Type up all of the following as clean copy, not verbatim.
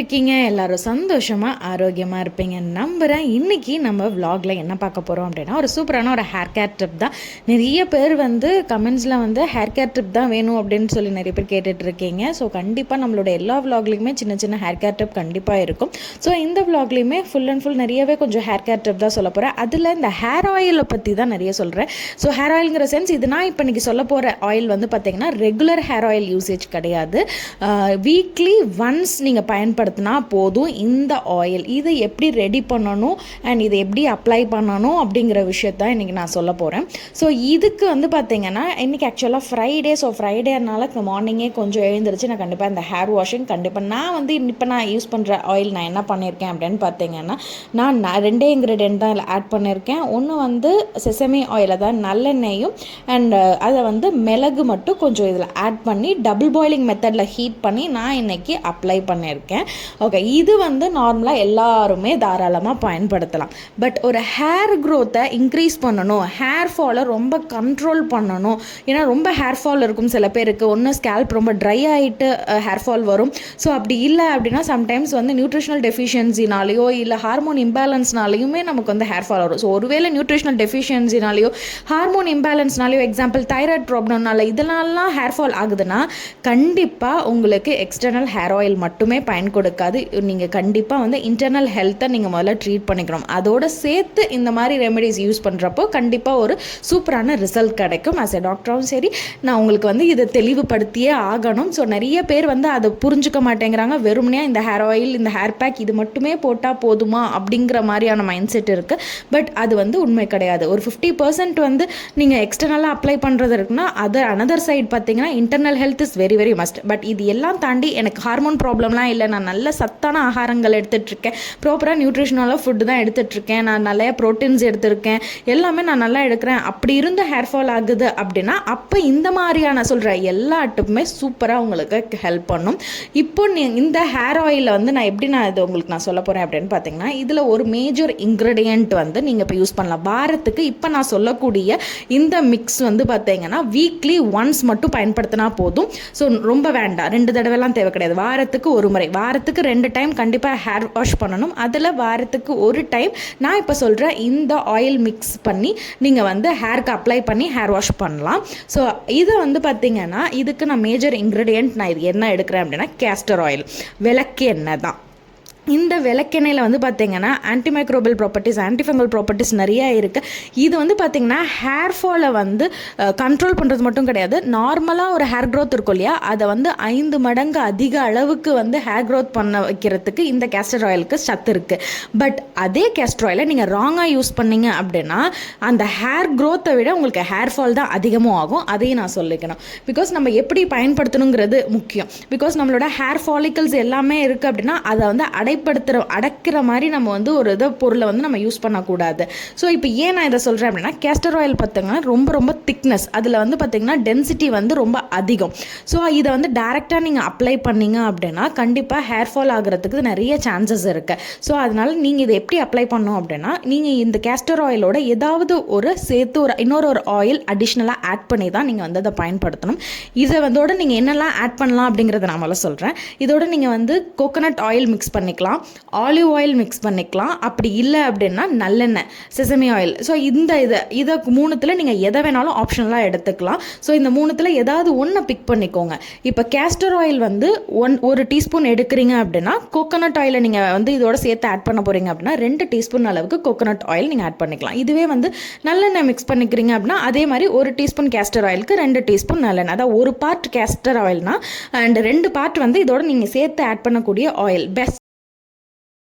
இருக்கீங்க? எல்லாரும் சந்தோஷமா, ஆரோக்கியமா இருப்பீங்க நம்புறேன். இன்னைக்கு நம்ம vlogல என்ன பார்க்க போறோம் அப்படின்னா, ஒரு சூப்பரான ஒரு ஹேர் கேர் டிப் தான். நிறைய பேர் வந்து கமெண்ட்ஸ்ல வந்து ஹேர் கேர் டிப் தான் வேணும் அப்படின்னு சொல்லி நிறைய பேர் கேட்டுட்டு இருக்கீங்க. ஸோ கண்டிப்பாக நம்மளோட எல்லா vlogலையுமே சின்ன சின்ன ஹேர் கேர் டிப் கண்டிப்பாக இருக்கும். ஸோ இந்த vlogலையுமே ஃபுல் அண்ட் ஃபுல் நிறையவே கொஞ்சம் ஹேர் கேர் டிப் தான் சொல்ல போகிறேன். அதில் இந்த ஹேர் ஆயிலை பற்றி தான் நிறைய சொல்கிறேன். ஸோ ஹேர் ஆயில்ங்கிற சென்ஸ் இது நான் இப்போ இன்றைக்கி சொல்ல போகிற ஆயில் வந்து பார்த்திங்கன்னா ரெகுலர் ஹேர் ஆயில் யூசேஜ் கிடையாது. வீக்லி ஒன்ஸ் நீங்கள் பயன்படுத்தினா போதும் இந்த ஆயில். இதை எப்படி ரெடி பண்ணணும் அண்ட் இதை எப்படி அப்ளை பண்ணணும் அப்படிங்கிற விஷயத்தான் இன்றைக்கி நான் சொல்ல போகிறேன். ஸோ இதுக்கு வந்து பார்த்திங்கன்னா இன்றைக்கி ஆக்சுவலாக ஃப்ரைடே. ஸோ ஃப்ரைடேனால மார்னிங்கே கொஞ்சம் எழுந்திரிச்சு நான் கண்டிப்பாக இந்த ஹேர் வாஷிங் கண்டிப்பாக நான் வந்து இப்போ நான் யூஸ் பண்ணுற ஆயில் நான் என்ன பண்ணியிருக்கேன் அப்படின்னு பார்த்தீங்கன்னா நான் ரெண்டே இன்க்ரீடியன்ட் தான் இதில் ஆட் பண்ணியிருக்கேன். ஒன்று வந்து செசமி ஆயில், அதாவது நல்லெண்ணெயும் அண்ட் அதை வந்து மிளகு மட்டும் கொஞ்சம் இதில் ஆட் பண்ணி டபுள் பாயிலிங் மெத்தடில் ஹீட் பண்ணி நான் இன்றைக்கி அப்ளை பண்ணியிருக்கேன். ஓகே, இது வந்து நார்மலாக எல்லாருமே தாராளமாக பயன்படுத்தலாம். பட் ஒரு ஹேர் க்ரோத்தை இன்க்ரீஸ் பண்ணணும், ஹேர் ஃபாலை ரொம்ப கண்ட்ரோல் பண்ணணும். ஏன்னா ரொம்ப ஹேர் ஃபால் இருக்கும் சில பேருக்கு. ஒன்று ஸ்கேல்ப் ரொம்ப ட்ரை ஆகிட்டு ஹேர் ஃபால் வரும். ஸோ அப்படி இல்லை அப்படின்னா சம்டைம்ஸ் வந்து நியூட்ரிஷனல் டெஃபிஷியன்சினாலேயோ இல்லை ஹார்மோன் இம்பேலன்ஸ்னாலேயுமே நமக்கு வந்து ஹேர் ஃபால் வரும். ஸோ ஒருவேளை நியூட்ரிஷனல் டெஃபிஷியன்சினாலேயோ ஹார்மோன் இம்பேலன்ஸ்னாலேயோ, எக்ஸாம்பிள் தைராய்டு ப்ராப்ளம்னால இதனாலலாம் ஹேர் ஃபால் ஆகுதுன்னா கண்டிப்பாக உங்களுக்கு எக்ஸ்டர்னல் ஹேர் ஆயில் மட்டுமே பயன் கொடுக்காது. நீங்கள் கண்டிப்பாக வந்து இன்டர்னல் ஹெல்த்தை நீங்கள் முதல்ல ட்ரீட் பண்ணிக்கணும். அதோடு சேர்த்து இந்த மாதிரி ரெமெடிஸ் யூஸ் பண்ணுறப்போ கண்டிப்பாக ஒரு சூப்பரான ரிசல்ட் கிடைக்கும். ஆஸ் எ டாக்டராகவும் சரி நான் உங்களுக்கு வந்து இதை தெளிவுபடுத்தியே ஆகணும். ஸோ நிறைய பேர் வந்து அதை புரிஞ்சுக்க மாட்டேங்கிறாங்க. வெறுமனே இந்த ஹேர் ஆயில், இந்த ஹேர் பேக் இது மட்டுமே போட்டால் போதுமா அப்படிங்கிற மாதிரியான மைண்ட் செட் இருக்குது. பட் அது வந்து உண்மை கிடையாது. ஒரு 50% வந்து நீங்கள் எக்ஸ்டர்னலாக அப்ளை பண்ணுறது இருக்குன்னா அனதர் சைட் பார்த்தீங்கன்னா internal health is very very must. But இது எல்லாம் தாண்டி எனக்கு ஹார்மோன் ப்ராப்ளம்லாம் இல்லை, நான் நல்ல சத்தான ஆகாரங்கள் எடுத்துகிட்ருக்கேன், ப்ராப்பராக நியூட்ரிஷனலாக ஃபுட்டு தான் எடுத்துகிட்ருக்கேன், நான் நிறைய ப்ரோட்டீன்ஸ் எடுத்திருக்கேன், எல்லாமே நான் நல்லா எடுக்கிறேன், அப்படி இருந்து ஹேர் ஃபால் ஆகுது அப்படின்னா அப்போ இந்த மாதிரியான சொல்கிற எல்லா டிப்புமே சூப்பராக உங்களுக்கு ஹெல்ப் பண்ணும். இப்போ இந்த ஹேர் ஆயிலில் வந்து நான் எப்படி இது உங்களுக்கு நான் சொல்ல போகிறேன் அப்படின்னு பார்த்தீங்கன்னா இதில் ஒரு மேஜர் இன்க்ரீடியன்ட் வந்து நீங்கள் இப்போ யூஸ் பண்ணலாம். வாரத்துக்கு இப்போ நான் சொல்லக்கூடிய இந்த மிக்ஸ் வந்து பார்த்தீங்கன்னா வீக்லி ஒன்ஸ் மட்டும் பயன்படுத்தினா போதும். ஸோ ரொம்ப வேண்டாம், 2 தடவைலாம் தேவை கிடையாது. வாரத்துக்கு ஒரு முறை, வாரத்துக்கு 2 டைம் கண்டிப்பாக ஹேர் வாஷ் பண்ணணும். அதில் வாரத்துக்கு ஒரு டைம் நான் இப்போ சொல்கிற இந்த ஆயில் மிக்ஸ் பண்ணி நீங்கள் வந்து ஹேருக்கு அப்ளை பண்ணி ஹேர் வாஷ் பண்ணலாம். ஸோ இதை வந்து பார்த்திங்கன்னா இதுக்கு நான் மேஜர் இன்க்ரீடியன்ட் நான் இது என்ன எடுக்கிறேன் அப்படின்னா கேஸ்டர் ஆயில், விளக்கு எண்ணெய் தான். இந்த விளக்கெண்ணெயில் வந்து பார்த்திங்கன்னா ஆன்டிமைக்ரோபியல் ப்ராப்பர்ட்டிஸ், ஆன்டிஃபங்கல் ப்ராப்பர்ட்டிஸ் நிறையா இருக்குது. இது வந்து பார்த்திங்கன்னா ஹேர் ஃபாலை வந்து கண்ட்ரோல் பண்ணுறது மட்டும் கிடையாது. நார்மலாக ஒரு ஹேர் க்ரோத் இருக்கும் இல்லையா, அதை வந்து 5 மடங்கு அதிக அளவுக்கு வந்து ஹேர் க்ரோத் பண்ண வைக்கிறதுக்கு இந்த கேஸ்டர் ஆயிலுக்கு சத்து இருக்குது. பட் அதே கேஸ்டர் ஆயிலை நீங்கள் ராங்காக யூஸ் பண்ணிங்க அப்படின்னா அந்த ஹேர் க்ரோத்தை விட உங்களுக்கு ஹேர் ஃபால் தான் அதிகமாக ஆகும். அதையும் நான் சொல்லிக்கணும். பிகாஸ் நம்ம எப்படி பயன்படுத்தணுங்கிறது முக்கியம். பிகாஸ் நம்மளோட ஹேர் ஃபாலிக்கல்ஸ் எல்லாமே இருக்குது அப்படின்னா அதை வந்து அடக்கிற மாதிரி நம்ம வந்து ஒரு பொருளை வந்து நம்ம யூஸ் பண்ணக்கூடாது. ஸோ இப்போ ஏன் நான் இதை சொல்கிறேன் அப்படின்னா கேஸ்டர் ஆயில் பார்த்தீங்கன்னா ரொம்ப ரொம்ப திக்னஸ், அதில் வந்து பார்த்திங்கன்னா டென்சிட்டி வந்து ரொம்ப அதிகம். ஸோ இதை வந்து டைரெக்டாக நீங்கள் அப்ளை பண்ணிங்க அப்படின்னா கண்டிப்பாக ஹேர் ஃபால் ஆகிறதுக்கு நிறைய சான்சஸ் இருக்குது. ஸோ அதனால் நீங்கள் இதை எப்படி அப்ளை பண்ணணும் அப்படின்னா நீங்கள் இந்த கேஸ்டர் ஆயிலோட ஏதாவது ஒரு சேர்த்து இன்னொரு ஆயில் அடிஷ்னலாக ஆட் பண்ணி தான் நீங்கள் வந்து அதை பயன்படுத்தணும். இதை வந்தோட நீங்கள் என்னெல்லாம் ஆட் பண்ணலாம் அப்படிங்கிறத நான் முதல்ல சொல்கிறேன். இதோட நீங்கள் வந்து கோகோனட் ஆயில் மிக்ஸ் பண்ணிக்கலாம், ஆலிவ் ஆயில் மிக்ஸ் பண்ணிக்கலாம், அப்படி இல்லை அப்படின்னா நல்லெண்ணெய், செசமி ஆயில். ஸோ இதை 3த்தில் நீங்கள் எதை வேணாலும் ஆப்ஷனலாக எடுத்துக்கலாம். ஸோ இந்த 3த்தில் ஏதாவது ஒன்று பிக் பண்ணிக்கோங்க. இப்போ கேஸ்டர் ஆயில் வந்து 1 டீஸ்பூன் எடுக்கிறீங்க அப்படின்னா கோகோனட் ஆயிலை நீங்கள் வந்து இதோட சேர்த்து ஆட் பண்ண போகிறீங்க அப்படின்னா 2 டீஸ்பூன் அளவுக்கு கோகோனட் ஆயில் நீங்கள் ஆட் பண்ணிக்கலாம். இதுவே வந்து நல்லெண்ணெய் மிக்ஸ் பண்ணிக்கிறீங்க அப்படின்னா அதே மாதிரி 1 டீஸ்பூன் கேஸ்டர் ஆயிலுக்கு 2 டீஸ்பூன் நல்லெண்ணெய். அதாவது 1 பார்ட் கேஸ்டர் ஆயில்னா அண்ட் 2 பார்ட் வந்து இதோட நீங்கள் சேர்த்து ஆட் பண்ணக்கூடிய ஆயில். பெஸ்ட்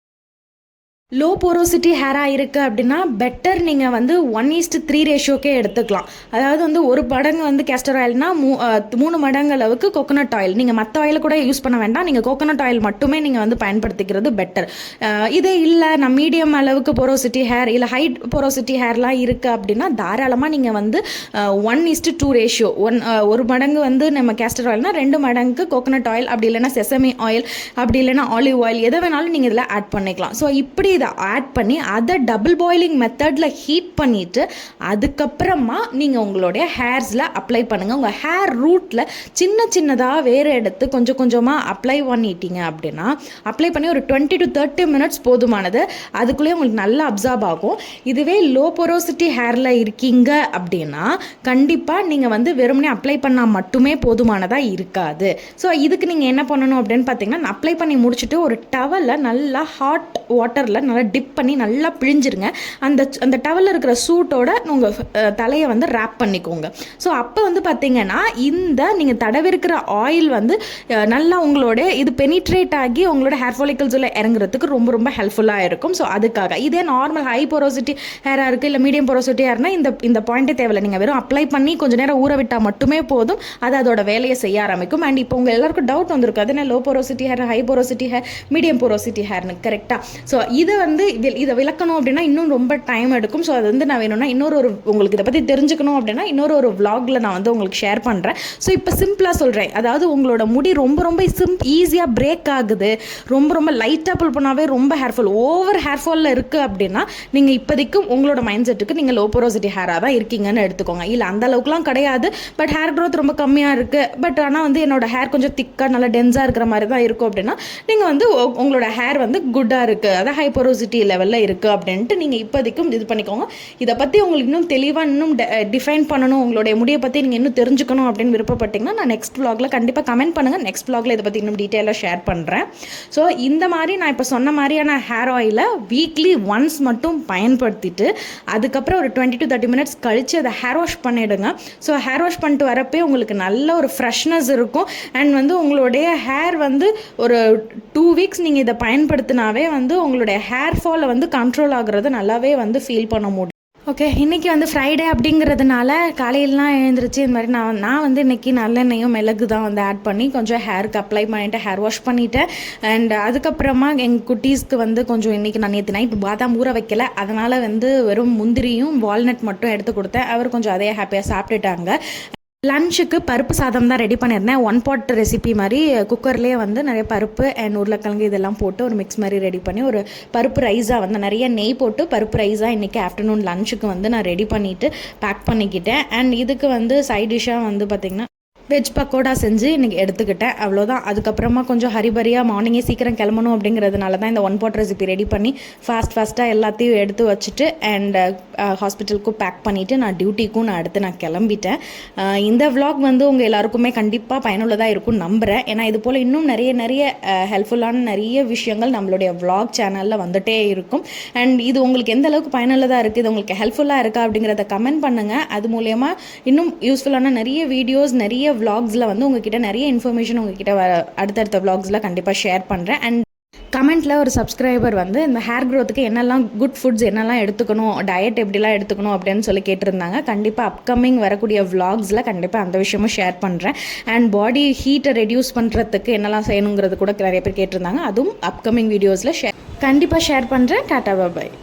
லோ போரோசிட்டி ஹேராக இருக்குது அப்படின்னா பெட்டர் நீங்கள் வந்து 1:3 ரேஷியோக்கே எடுத்துக்கலாம். அதாவது வந்து 1 மடங்கு வந்து கேஸ்டர் ஆயில்னா 3 மடங்கு அளவுக்கு கோகோனட் ஆயில். நீங்கள் மற்ற ஆயில் கூட யூஸ் பண்ண வேண்டாம், நீங்கள் கோகோனட் ஆயில் மட்டுமே நீங்கள் வந்து பயன்படுத்திக்கிறது பெட்டர். இதே இல்லை நான் மீடியம் அளவுக்கு போரோசிட்டி ஹேர் இல்லை ஹை போரோசிட்டி ஹேர்லாம் இருக்குது அப்படின்னா தாராளமாக நீங்கள் வந்து 1:2 ரேஷியோ 1 மடங்கு வந்து நம்ம கேஸ்டர் ஆயில்னா 2 மடங்கு கோகோனட் ஆயில், அப்படி இல்லைனா செசமி ஆயில், அப்படி இல்லைனா ஆலிவ் ஆயில், எதை வேணாலும் நீங்கள் இதில் ஆட் பண்ணிக்கலாம். ஸோ இப்படி இதை ஆட் பண்ணி அதை டபுள் பாயிலிங் மெத்தடில் ஹீட் பண்ணிவிட்டு அதுக்கப்புறமா நீங்கள் உங்களுடைய ஹேர்ஸில் அப்ளை பண்ணுங்கள். உங்கள் ஹேர் ரூட்டில் சின்ன சின்னதாக வேறு எடுத்து கொஞ்சம் கொஞ்சமாக அப்ளை பண்ணிட்டீங்க அப்படின்னா அப்ளை பண்ணி ஒரு 20 to 30 மினிட்ஸ் போதுமானது. அதுக்குள்ளேயே உங்களுக்கு நல்லா அப்சார்ப் ஆகும். இதுவே லோ போரோசிட்டி ஹேரில் இருக்கீங்க அப்படின்னா கண்டிப்பாக நீங்கள் வந்து வெறுமனே அப்ளை பண்ணால் மட்டுமே போதுமானதாக இருக்காது. ஸோ இதுக்கு நீங்கள் என்ன பண்ணணும் அப்படின்னு பார்த்தீங்கன்னா, அப்ளை பண்ணி முடிச்சுட்டு ஒரு டவலில் நல்லா ஹாட் வாட்டரில் நல்லா டிப் பண்ணி நல்லா பிழிஞ்சிருங்க. அந்த டவலில் இருக்கிற சூட்டோட உங்கள் தலையை வந்து ரேப் பண்ணிக்கோங்க. ஸோ அப்போ வந்து பார்த்தீங்கன்னா இந்த நீங்கள் தடவிருக்கிற ஆயில் வந்து நல்லா உங்களோட இது பெனிட்ரேட் ஆகி உங்களோட ஹேர் ஃபாலிக்கல்ஸில் இறங்குறதுக்கு ரொம்ப ரொம்ப ஹெல்ப்ஃபுல்லாக இருக்கும். ஸோ அதுக்காக இதே நார்மல் ஹை போரோசிட்டி ஹேராக இருக்குது இல்லை மீடியம் போரோசிட்டி ஹேர்னால் இந்த பாயிண்ட்டே தேவையில்லை. நீங்கள் வெறும் அப்ளை பண்ணி கொஞ்சம் நேரம் ஊற விட்டால் மட்டுமே போதும், அது அதோட வேலையை செய்ய ஆரம்பிக்கும். அண்ட் இப்போ உங்கள் எல்லாருக்கும் டவுட் வந்திருக்கு, அது என்ன low porosity hair, high porosity hair, medium porosity ஹேர்னு கரெக்டாக. ஸோ இதை வந்து இதை விளக்கணும் அப்படின்னா இன்னும் ரொம்ப டைம் எடுக்கும். ஸோ அது வந்து நான் வேணும்னா உங்களுக்கு இதை பற்றி தெரிஞ்சுக்கணும் அப்படின்னா இன்னொரு விளாகில் நான் வந்து உங்களுக்கு ஷேர் பண்ணுறேன். ஸோ இப்போ சிம்பிளாக சொல்கிறேன், அதாவது உங்களோட முடி ரொம்ப ரொம்ப ஈஸியாக பிரேக் ஆகுது, ரொம்ப ரொம்ப லைட்டாக புல் பண்ணாவே ரொம்ப ஹேர்ஃபால், ஓவர் ஹேர்ஃபாலில் இருக்குது அப்படின்னா நீங்கள் இப்போதைக்கும் உங்களோட மைண்ட் செட்டுக்கு நீங்கள் லோ போரோசிட்டி ஹேராக தான் இருக்கீங்கன்னு எடுத்துக்கோங்க. இல்லை அந்த அளவுக்குலாம் கிடையாது, பட் ஹேர் க்ரோத் ரொம்ப கம்மியாக இருக்குது, பட் ஆனால் வந்து என்னோட ஹேர் கொஞ்சம் திக்காக நல்லா டென்ஸாக இருக்கிற மாதிரி தான் இருக்கும் அப்படின்னா நீங்கள் வந்து உங்களோட ஹேர் வந்து குட்டாக இருக்குது, அதாவது ஹை போரோசிட்டி லெவலில் இருக்குது அப்படின்ட்டு நீங்கள் இப்போதைக்கும் இது பண்ணிக்கோங்க. இதை பற்றி உங்களுக்கு இன்னும் தெளிவாக இன்னும் டிஃபைன் பண்ணணும், உங்களுடைய முடியை பற்றி நீங்கள் இன்னும் தெரிஞ்சுக்கணும் அப்படின்னு விருப்பப்பட்டீங்கன்னா நான் நெக்ஸ்ட் வ்ளாகில் கண்டிப்பாக கமெண்ட் பண்ணுங்கள். நெக்ஸ்ட் வ்ளாகில் இதை பற்றி இன்னும் டீட்டெயிலாக ஷேர் பண்ணுறேன். ஸோ இந்த மாதிரி நான் இப்போ சொன்ன மாதிரியான ஹேர் ஆயிலை வீக்லி ஒன்ஸ் மட்டும் பயன்படுத்திட்டு அதுக்கப்புறம் ஒரு 20 to 30 மினிட்ஸ் கழித்து அதை ஹேர் வாஷ் பண்ணிவிடுங்க. ஸோ ஹேர் வாஷ் பண்ணிட்டு வரப்பே உங்களுக்கு நல்ல ஒரு ஃப்ரெஷ்னஸ் இருக்கும். அண்ட் வந்து உங்களுடைய ஹேர் வந்து ஒரு 2 வீக்ஸ் நீங்கள் இதை பயன்படுத்தினாவே வந்து உங்களுடைய ஹேர் ஃபாலை வந்து கண்ட்ரோல் ஆகுறது நல்லாவே வந்து ஃபீல் பண்ண முடியும். ஓகே, இன்றைக்கி வந்து ஃப்ரைடே அப்படிங்கிறதுனால காலையிலலாம் எழுந்திரிச்சு இந்த மாதிரி நான் வந்து இன்றைக்கி நல்லெண்ணெயும் மிளகு தான் வந்து ஆட் பண்ணி கொஞ்சம் ஹேருக்கு அப்ளை பண்ணிவிட்டு ஹேர் வாஷ் பண்ணிவிட்டேன். அண்ட் அதுக்கப்புறமா எங்கள் குட்டீஸ்க்கு வந்து கொஞ்சம் இன்றைக்கி நான் நேற்று நைட் பாதாம் ஊற வைக்கல, அதனால் வந்து வெறும் முந்திரியும் வால்நட் மட்டும் எடுத்து கொடுத்தேன். அவர் கொஞ்சம் அதே ஹாப்பியாக சாப்பிட்டுட்டாங்க. லன்ச்சுக்கு பருப்பு சாதம் தான் ரெடி பண்ணியிருந்தேன். 1 pot ரெசிபி மாதிரி குக்கர்லேயே வந்து நிறைய பருப்பு அண்ட் உருளைக்கிழங்கு இதெல்லாம் போட்டு ஒரு மிக்ஸ் மாதிரி ரெடி பண்ணி ஒரு பருப்பு ரைஸாக வந்து நிறைய நெய் போட்டு பருப்பு ரைஸாக இன்றைக்கி ஆஃப்டர்நூன் லன்ச்சுக்கு வந்து நான் ரெடி பண்ணிவிட்டு பேக் பண்ணிக்கிட்டேன். அண்ட் இதுக்கு வந்து சைட் டிஷ்ஷாக வந்து பார்த்திங்கன்னா வெஜ் பக்கோடா செஞ்சு இன்றைக்கி எடுத்துக்கிட்டேன், அவ்வளோதான். அதுக்கப்புறமா கொஞ்சம் ஹரிபரியாக மார்னிங்கே சீக்கிரம் கிளம்பணும் அப்படிங்கிறதுனால தான் இந்த 1 pot ரெசிபி ரெடி பண்ணி ஃபாஸ்ட்டாக எல்லாத்தையும் எடுத்து வச்சுட்டு அண்ட் ஹாஸ்பிட்டலுக்கும் பேக் பண்ணிவிட்டு நான் டியூட்டிக்கும் நான் கிளம்பிட்டேன். இந்த விளாக் வந்து உங்கள் எல்லாருக்குமே கண்டிப்பாக பயனுள்ளதாக இருக்கும்னு நம்புகிறேன். ஏன்னா இது போல் இன்னும் நிறைய ஹெல்ப்ஃபுல்லான நிறைய விஷயங்கள் நம்மளுடைய விளாக் சேனலில் வந்துகிட்டே இருக்கும். அண்ட் இது உங்களுக்கு எந்த அளவுக்கு பயனுள்ளதாக இருக்குது, இது உங்களுக்கு ஹெல்ப்ஃபுல்லாக இருக்கா அப்படிங்கிறத கமெண்ட் பண்ணுங்கள். அது மூலயமா இன்னும் யூஸ்ஃபுல்லான நிறைய வீடியோஸ் நிறைய vlogsல வந்து உங்ககிட்ட நிறைய இன்ஃபர்மேஷன் உங்ககிட்ட அடுத்தடுத்த vlogsல கண்டிப்பாக ஷேர் பண்ணுறேன். அண்ட் கமெண்ட்டில் ஒரு சப்ஸ்கிரைபர் வந்து இந்த ஹேர் க்ரோத்துக்கு என்னெல்லாம் குட் ஃபுட்ஸ் என்னெல்லாம் எடுத்துக்கணும், டயட் எப்படிலாம் எடுத்துக்கணும் அப்படின்னு சொல்லி கேட்டிருந்தாங்க. கண்டிப்பாக அப்கமிங் வரக்கூடிய vlogsல கண்டிப்பாக அந்த விஷயமும் ஷேர் பண்ணுறேன். அண்ட் பாடி ஹீட்டை ரெடியூஸ் பண்ணுறதுக்கு என்னெல்லாம் செய்யணுங்கிறது கூட நிறைய பேர் கேட்டிருந்தாங்க. அதுவும் அப்கமிங் வீடியோஸில் கண்டிப்பாக ஷேர் பண்ணுறேன். டாடா பாய்.